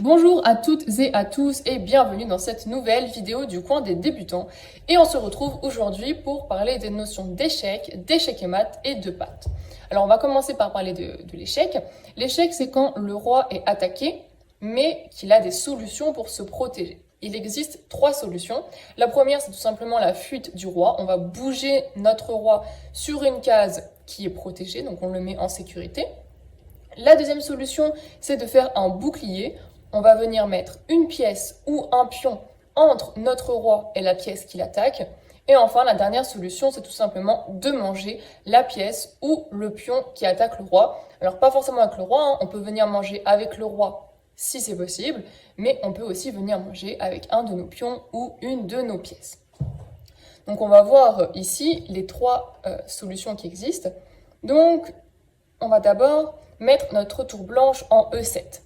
Bonjour à toutes et à tous et bienvenue dans cette nouvelle vidéo du coin des débutants. Et on se retrouve aujourd'hui pour parler des notions d'échec, d'échec et maths et de pattes. Alors on va commencer par parler de l'échec. L'échec, c'est quand le roi est attaqué mais qu'il a des solutions pour se protéger. Il existe 3 solutions. La première, c'est tout simplement la fuite du roi. On va bouger notre roi sur une case qui est protégée, donc on le met en sécurité. La deuxième solution, c'est de faire un bouclier. On va venir mettre une pièce ou un pion entre notre roi et la pièce qui l'attaque. Et enfin, la dernière solution, c'est tout simplement de manger la pièce ou le pion qui attaque le roi. Alors, pas forcément avec le roi, on peut venir manger avec le roi si c'est possible, mais on peut aussi venir manger avec un de nos pions ou une de nos pièces. Donc, on va voir ici les 3 solutions qui existent. Donc, on va d'abord mettre notre tour blanche en E7.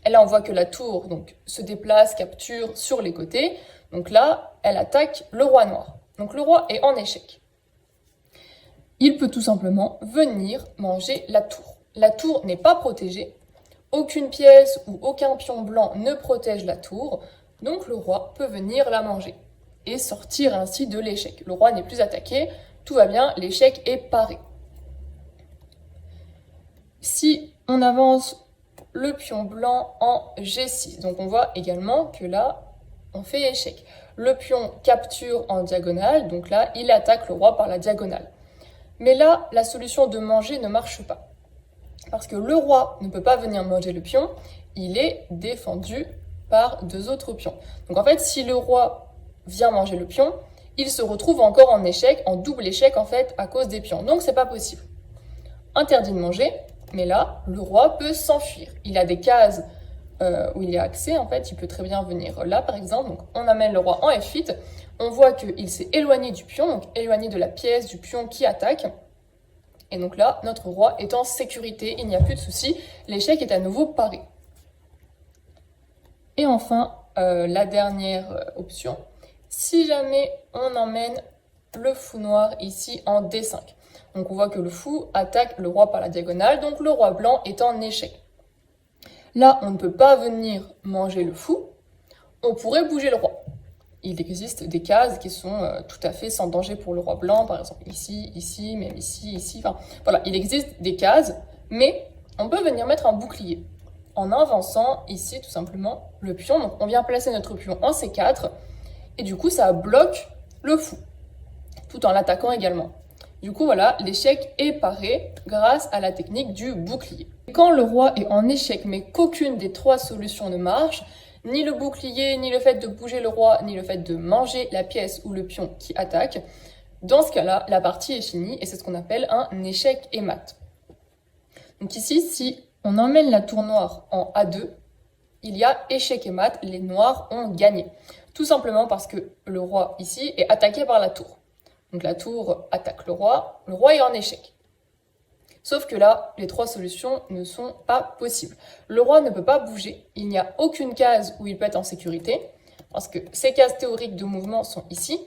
Et là, on voit que la tour se déplace, capture sur les côtés. Donc là, elle attaque le roi noir. Donc le roi est en échec. Il peut tout simplement venir manger la tour. La tour n'est pas protégée. Aucune pièce ou aucun pion blanc ne protège la tour. Donc le roi peut venir la manger et sortir ainsi de l'échec. Le roi n'est plus attaqué, tout va bien, l'échec est paré. Si on avance le pion blanc en G6. Donc on voit également que là, on fait échec. Le pion capture en diagonale, donc là, il attaque le roi par la diagonale. Mais là, la solution de manger ne marche pas. Parce que le roi ne peut pas venir manger le pion, il est défendu par 2 autres pions. Donc en fait, si le roi vient manger le pion, il se retrouve encore en échec, en double échec en fait, à cause des pions. Donc c'est pas possible. Interdit de manger. Mais là, le roi peut s'enfuir. Il a des cases où il y a accès, en fait. Il peut très bien venir là, par exemple. Donc, on amène le roi en F8. On voit qu'il s'est éloigné du pion, donc éloigné de la pièce du pion qui attaque. Et donc là, notre roi est en sécurité. Il n'y a plus de souci. L'échec est à nouveau paré. Et enfin, la dernière option. Si jamais on emmène le fou noir ici en D5. Donc on voit que le fou attaque le roi par la diagonale, donc le roi blanc est en échec. Là, on ne peut pas venir manger le fou, on pourrait bouger le roi. Il existe des cases qui sont tout à fait sans danger pour le roi blanc, par exemple ici, ici, même ici, ici, enfin voilà, il existe des cases, mais on peut venir mettre un bouclier en avançant ici tout simplement le pion. Donc on vient placer notre pion en C4, et du coup ça bloque le fou, tout en l'attaquant également. Du coup, voilà, l'échec est paré grâce à la technique du bouclier. Quand le roi est en échec, mais qu'aucune des 3 solutions ne marche, ni le bouclier, ni le fait de bouger le roi, ni le fait de manger la pièce ou le pion qui attaque, dans ce cas-là, la partie est finie et c'est ce qu'on appelle un échec et mat. Donc ici, si on emmène la tour noire en A2, il y a échec et mat, les noirs ont gagné. Tout simplement parce que le roi ici est attaqué par la tour. Donc la tour attaque le roi est en échec. Sauf que là, les 3 solutions ne sont pas possibles. Le roi ne peut pas bouger, il n'y a aucune case où il peut être en sécurité, parce que ces cases théoriques de mouvement sont ici,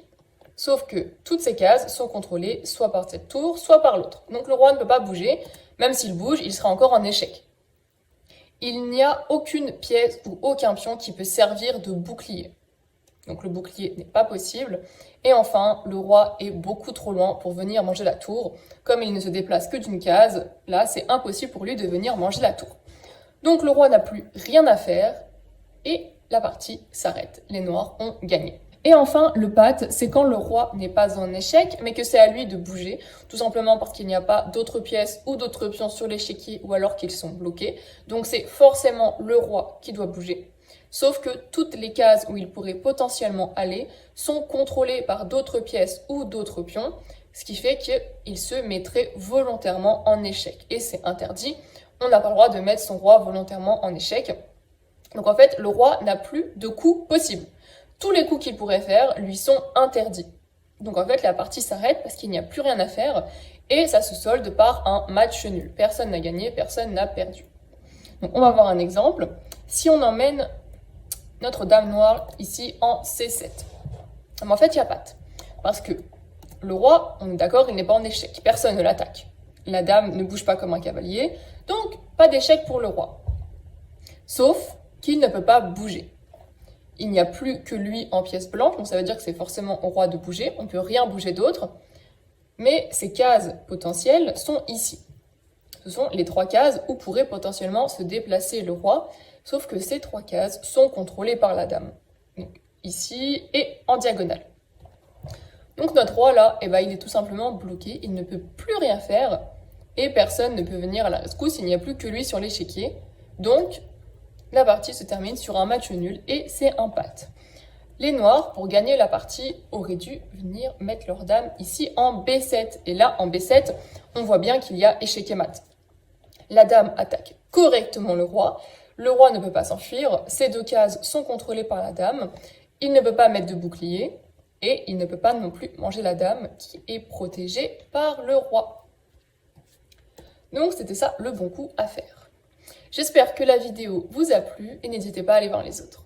sauf que toutes ces cases sont contrôlées soit par cette tour, soit par l'autre. Donc le roi ne peut pas bouger, même s'il bouge, il sera encore en échec. Il n'y a aucune pièce ou aucun pion qui peut servir de bouclier. Donc le bouclier n'est pas possible. Et enfin, le roi est beaucoup trop loin pour venir manger la tour. Comme il ne se déplace que d'une case, là c'est impossible pour lui de venir manger la tour. Donc le roi n'a plus rien à faire et la partie s'arrête. Les noirs ont gagné. Et enfin, le pat, c'est quand le roi n'est pas en échec, mais que c'est à lui de bouger, tout simplement parce qu'il n'y a pas d'autres pièces ou d'autres pions sur l'échiquier ou alors qu'ils sont bloqués. Donc c'est forcément le roi qui doit bouger. Sauf que toutes les cases où il pourrait potentiellement aller sont contrôlées par d'autres pièces ou d'autres pions, ce qui fait qu'il se mettrait volontairement en échec. Et c'est interdit, on n'a pas le droit de mettre son roi volontairement en échec. Donc en fait, le roi n'a plus de coups possibles. Tous les coups qu'il pourrait faire lui sont interdits. Donc en fait, la partie s'arrête parce qu'il n'y a plus rien à faire et ça se solde par un match nul. Personne n'a gagné, personne n'a perdu. Donc on va voir un exemple. Si on emmène notre dame noire ici en C7. Mais en fait, il n'y a patte. Parce que le roi, on est d'accord, il n'est pas en échec. Personne ne l'attaque. La dame ne bouge pas comme un cavalier. Donc, pas d'échec pour le roi. Sauf qu'il ne peut pas bouger. Il n'y a plus que lui en pièce blanche, donc ça veut dire que c'est forcément au roi de bouger, on ne peut rien bouger d'autre, mais ces cases potentielles sont ici. Ce sont les 3 cases où pourrait potentiellement se déplacer le roi, sauf que ces 3 cases sont contrôlées par la dame. Donc ici et en diagonale. Donc notre roi là, il est tout simplement bloqué, il ne peut plus rien faire, et personne ne peut venir à la rescousse, il n'y a plus que lui sur l'échiquier. Donc la partie se termine sur un match nul, et c'est un patte. Les noirs, pour gagner la partie, auraient dû venir mettre leur dame ici en B7. Et là, en B7, on voit bien qu'il y a échec et mat. La dame attaque correctement le roi ne peut pas s'enfuir, ces 2 cases sont contrôlées par la dame, il ne peut pas mettre de bouclier, et il ne peut pas non plus manger la dame qui est protégée par le roi. Donc c'était ça le bon coup à faire. J'espère que la vidéo vous a plu et n'hésitez pas à aller voir les autres.